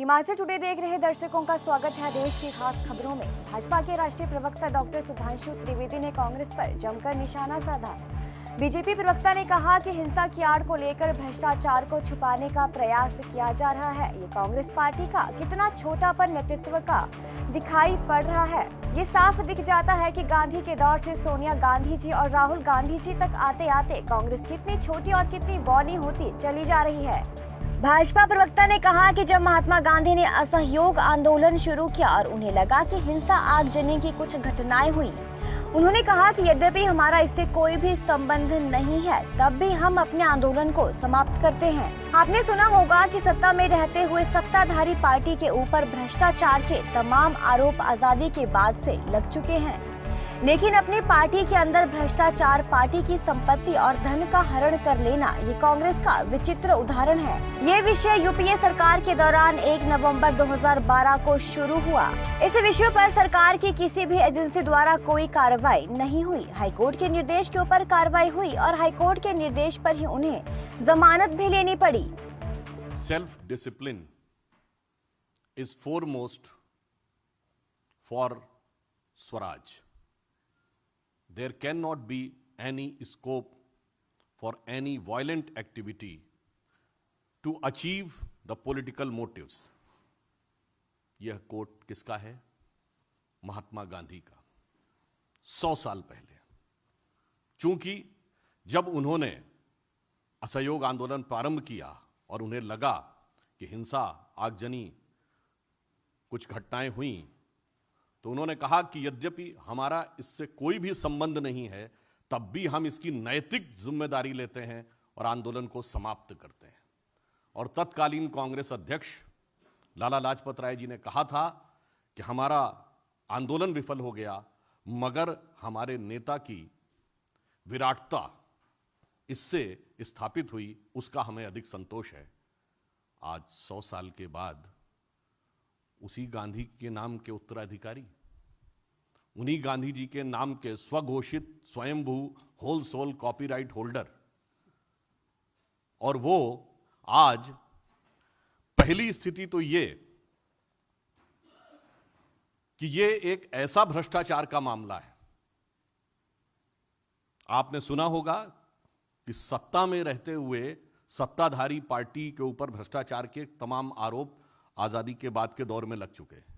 Himachal today देख रहे दर्शकों का स्वागत है देश की खास खबरों में। भाजपा के राष्ट्रीय प्रवक्ता डॉक्टर सुधांशु त्रिवेदी ने कांग्रेस पर जमकर निशाना साधा। बीजेपी प्रवक्ता ने कहा कि हिंसा की आड़ को लेकर भ्रष्टाचार को छुपाने का प्रयास किया जा रहा है। ये कांग्रेस पार्टी का कितना छोटापन नेतृत्व का दिखाई पड़ रहा है। ये साफ दिख जाता है कि गांधी के दौर से सोनिया गांधी जी और राहुल गांधी जी तक आते आते कांग्रेस कितनी छोटी और कितनी बौनी होती चली जा रही है। भाजपा प्रवक्ता ने कहा कि जब महात्मा गांधी ने असहयोग आंदोलन शुरू किया और उन्हें लगा कि हिंसा आगजनी की कुछ घटनाएं हुई, उन्होंने कहा कि यद्यपि हमारा इससे कोई भी संबंध नहीं है, तब भी हम अपने आंदोलन को समाप्त करते हैं। आपने सुना होगा कि सत्ता में रहते हुए सत्ताधारी पार्टी के ऊपर भ्रष्टाचार के तमाम आरोप आजादी के बाद से लग चुके हैं, लेकिन अपनी पार्टी के अंदर भ्रष्टाचार, पार्टी की संपत्ति और धन का हरण कर लेना ये कांग्रेस का विचित्र उदाहरण है। ये विषय यूपीए सरकार के दौरान 1 नवंबर 2012 को शुरू हुआ। इस विषय पर सरकार की किसी भी एजेंसी द्वारा कोई कार्रवाई नहीं हुई। हाईकोर्ट के निर्देश के ऊपर कार्रवाई हुई और हाईकोर्ट के निर्देश पर ही उन्हें जमानत भी लेनी पड़ी। Self discipline is foremost for Swaraj. There cannot be any scope for any violent activity to achieve the political motives. यह कोट किसका है? महात्मा गांधी का, 100 साल पहले। चूंकि जब उन्होंने असहयोग आंदोलन प्रारंभ किया और उन्हें लगा कि हिंसा आगजनी कुछ घटनाएं हुई, तो उन्होंने कहा कि यद्यपि हमारा इससे कोई भी संबंध नहीं है, तब भी हम इसकी नैतिक जिम्मेदारी लेते हैं और आंदोलन को समाप्त करते हैं। और तत्कालीन कांग्रेस अध्यक्ष लाला लाजपत राय जी ने कहा था कि हमारा आंदोलन विफल हो गया, मगर हमारे नेता की विराटता इससे स्थापित हुई, उसका हमें अधिक संतोष है। आज 100 साल के बाद उसी गांधी के नाम के उत्तराधिकारी, उन्हीं गांधी जी के नाम के स्वघोषित स्वयंभू होल सोल कॉपीराइट होल्डर, और वो आज पहली स्थिति तो ये कि ये एक ऐसा भ्रष्टाचार का मामला है। आपने सुना होगा कि सत्ता में रहते हुए सत्ताधारी पार्टी के ऊपर भ्रष्टाचार के तमाम आरोप आजादी के बाद के दौर में लग चुके हैं,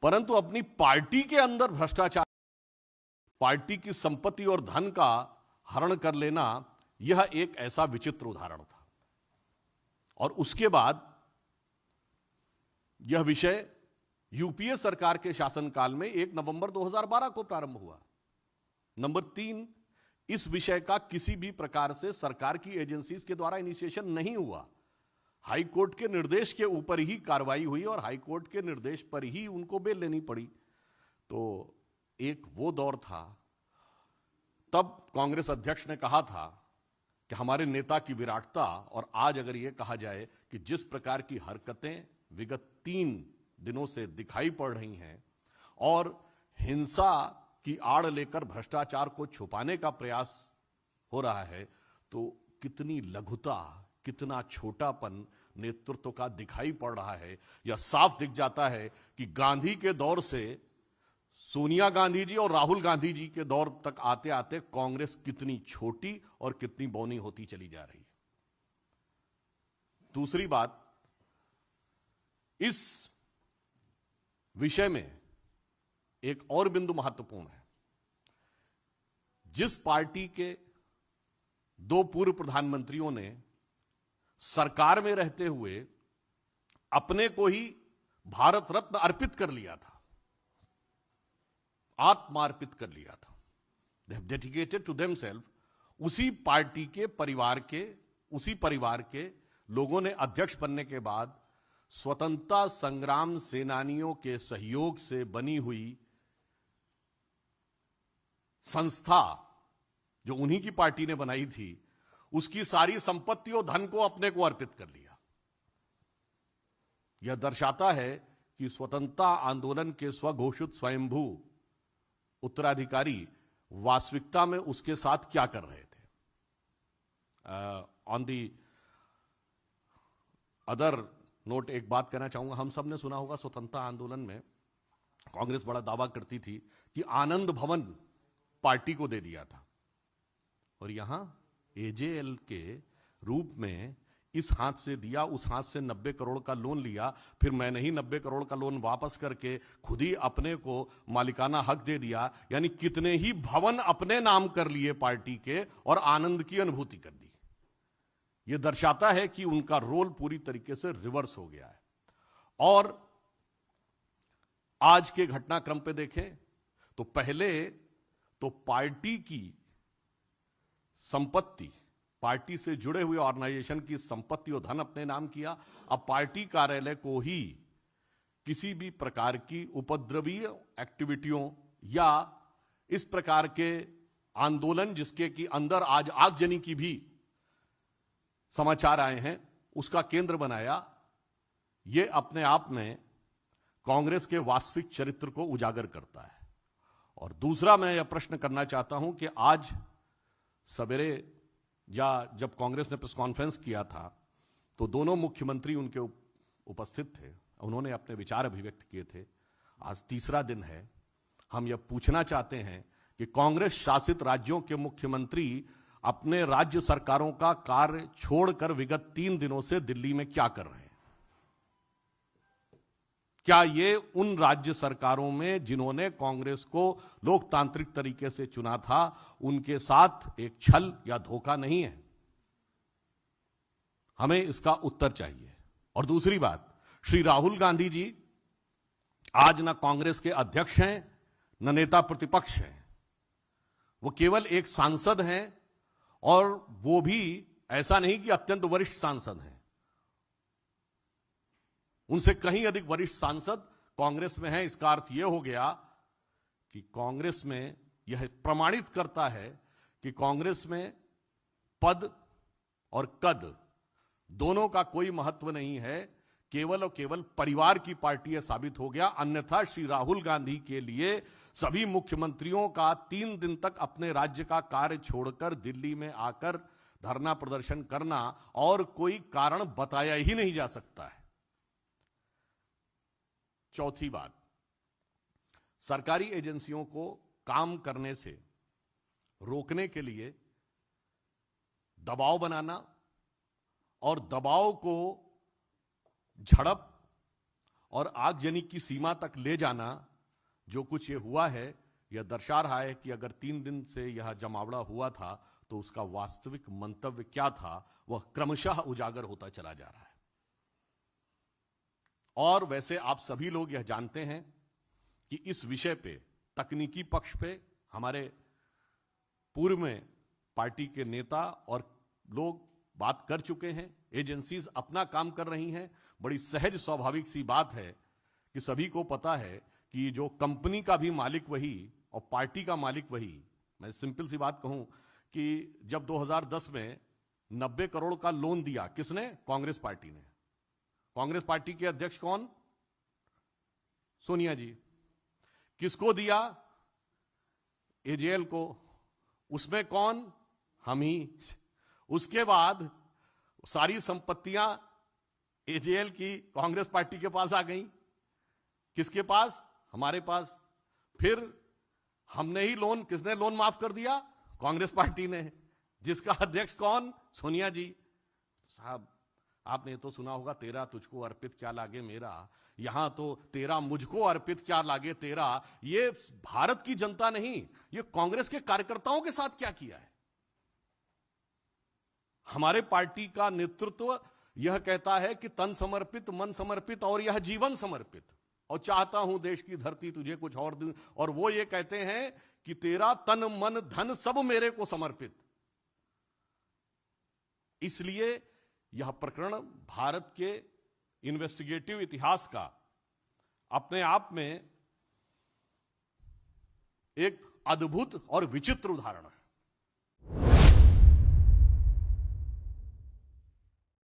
परंतु अपनी पार्टी के अंदर भ्रष्टाचार, पार्टी की संपत्ति और धन का हरण कर लेना, यह एक ऐसा विचित्र उदाहरण था। और उसके बाद यह विषय यूपीए सरकार के शासनकाल में 1 नवंबर 2012 को प्रारंभ हुआ। नंबर 3, इस विषय का किसी भी प्रकार से सरकार की एजेंसीज के द्वारा इनिशिएशन नहीं हुआ। हाई कोर्ट के निर्देश के ऊपर ही कार्रवाई हुई और हाई कोर्ट के निर्देश पर ही उनको बेल लेनी पड़ी। तो एक वो दौर था, तब कांग्रेस अध्यक्ष ने कहा था कि हमारे नेता की विराटता, और आज अगर ये कहा जाए कि जिस प्रकार की हरकतें विगत 3 दिनों से दिखाई पड़ रही हैं और हिंसा की आड़ लेकर भ्रष्टाचार को छुपाने का प्रयास हो रहा है, तो कितनी लघुता, कितना छोटापन नेतृत्व का दिखाई पड़ रहा है। यह साफ दिख जाता है कि गांधी के दौर से सोनिया गांधी जी और राहुल गांधी जी के दौर तक आते आते कांग्रेस कितनी छोटी और कितनी बौनी होती चली जा रही है। दूसरी बात, इस विषय में एक और बिंदु महत्वपूर्ण है। जिस पार्टी के 2 पूर्व प्रधानमंत्रियों ने सरकार में रहते हुए अपने को ही भारत रत्न अर्पित कर लिया था, आत्मार्पित कर लिया था, they have dedicated to themselves, उसी पार्टी के परिवार के, उसी परिवार के लोगों ने अध्यक्ष बनने के बाद स्वतंत्रता संग्राम सेनानियों के सहयोग से बनी हुई संस्था, जो उन्हीं की पार्टी ने बनाई थी, उसकी सारी संपत्ति और धन को अपने को अर्पित कर लिया। यह दर्शाता है कि स्वतंत्रता आंदोलन के स्वघोषित स्वयंभू उत्तराधिकारी वास्तविकता में उसके साथ क्या कर रहे थे। ऑन दी अदर नोट एक बात कहना चाहूंगा, हम सब ने सुना होगा स्वतंत्रता आंदोलन में कांग्रेस बड़ा दावा करती थी कि आनंद भवन पार्टी को दे दिया था, और यहां एजेएल के रूप में इस हाथ से दिया, उस हाथ से 90 करोड़ का लोन लिया, फिर मैंने ही 90 करोड़ का लोन वापस करके खुद ही अपने को मालिकाना हक दे दिया। यानी कितने ही भवन अपने नाम कर लिए पार्टी के और आनंद की अनुभूति कर ली। यह दर्शाता है कि उनका रोल पूरी तरीके से रिवर्स हो गया है। और आज के घटनाक्रम पे देखें तो पहले तो पार्टी की संपत्ति, पार्टी से जुड़े हुए ऑर्गेनाइजेशन की संपत्ति और धन अपने नाम किया। अब पार्टी कार्यालय को ही किसी भी प्रकार की उपद्रवीय एक्टिविटियों या इस प्रकार के आंदोलन जिसके कि अंदर आज आगजनी की भी समाचार आए हैं, उसका केंद्र बनाया। यह अपने आप में कांग्रेस के वास्तविक चरित्र को उजागर करता है। और दूसरा मैं यह प्रश्न करना चाहता हूं कि आज सवेरे या जब कांग्रेस ने प्रेस कॉन्फ्रेंस किया था तो दोनों मुख्यमंत्री उनके उपस्थित थे, उन्होंने अपने विचार अभिव्यक्त किए थे। आज तीसरा दिन है। हम यह पूछना चाहते हैं कि कांग्रेस शासित राज्यों के मुख्यमंत्री अपने राज्य सरकारों का कार्य छोड़कर विगत 3 दिनों से दिल्ली में क्या कर रहे हैं? क्या ये उन राज्य सरकारों में जिन्होंने कांग्रेस को लोकतांत्रिक तरीके से चुना था, उनके साथ एक छल या धोखा नहीं है? हमें इसका उत्तर चाहिए। और दूसरी बात, श्री राहुल गांधी जी आज न कांग्रेस के अध्यक्ष हैं न नेता प्रतिपक्ष हैं, वो केवल एक सांसद हैं, और वो भी ऐसा नहीं कि अत्यंत वरिष्ठ सांसद हैं। उनसे कहीं अधिक वरिष्ठ सांसद कांग्रेस में हैं। इसका अर्थ यह हो गया कि कांग्रेस में यह प्रमाणित करता है कि कांग्रेस में पद और कद दोनों का कोई महत्व नहीं है, केवल और केवल परिवार की पार्टी यह साबित हो गया। अन्यथा श्री राहुल गांधी के लिए सभी मुख्यमंत्रियों का 3 दिन तक अपने राज्य का कार्य छोड़कर दिल्ली में आकर धरना प्रदर्शन करना और कोई कारण बताया ही नहीं जा सकता है। चौथी बात, सरकारी एजेंसियों को काम करने से रोकने के लिए दबाव बनाना और दबाव को झड़प और आगजनी की सीमा तक ले जाना, जो कुछ ये हुआ है, यह दर्शा रहा है कि अगर 3 दिन से यह जमावड़ा हुआ था तो उसका वास्तविक मंतव्य क्या था, वह क्रमशः उजागर होता चला जा रहा है। और वैसे आप सभी लोग यह जानते हैं कि इस विषय पे, तकनीकी पक्ष पे, हमारे पूर्व में पार्टी के नेता और लोग बात कर चुके हैं। एजेंसीज अपना काम कर रही हैं। बड़ी सहज स्वाभाविक सी बात है कि सभी को पता है कि जो कंपनी का भी मालिक वही और पार्टी का मालिक वही। मैं सिंपल सी बात कहूं कि जब 2010 में 90 करोड़ का लोन दिया, किसने? कांग्रेस पार्टी ने। कांग्रेस पार्टी के अध्यक्ष कौन? सोनिया जी। किसको दिया? एजेएल को। उसमें कौन? हम ही। उसके बाद सारी संपत्तियां एजेएल की कांग्रेस पार्टी के पास आ गई। किसके पास? हमारे पास। फिर हमने ही लोन, किसने लोन माफ कर दिया? कांग्रेस पार्टी ने। जिसका अध्यक्ष कौन? सोनिया जी। साहब, आपने तो सुना होगा, तेरा तुझको अर्पित क्या लागे मेरा। यहां तो तेरा मुझको अर्पित क्या लागे तेरा। ये भारत की जनता नहीं, ये कांग्रेस के कार्यकर्ताओं के साथ क्या किया है। हमारे पार्टी का नेतृत्व यह कहता है कि तन समर्पित, मन समर्पित और यह जीवन समर्पित, और चाहता हूं देश की धरती तुझे कुछ और दूं। और वो ये कहते हैं कि तेरा तन मन धन सब मेरे को समर्पित। इसलिए यह प्रकरण भारत के इन्वेस्टिगेटिव इतिहास का अपने आप में एक अद्भुत और विचित्र उदाहरण है।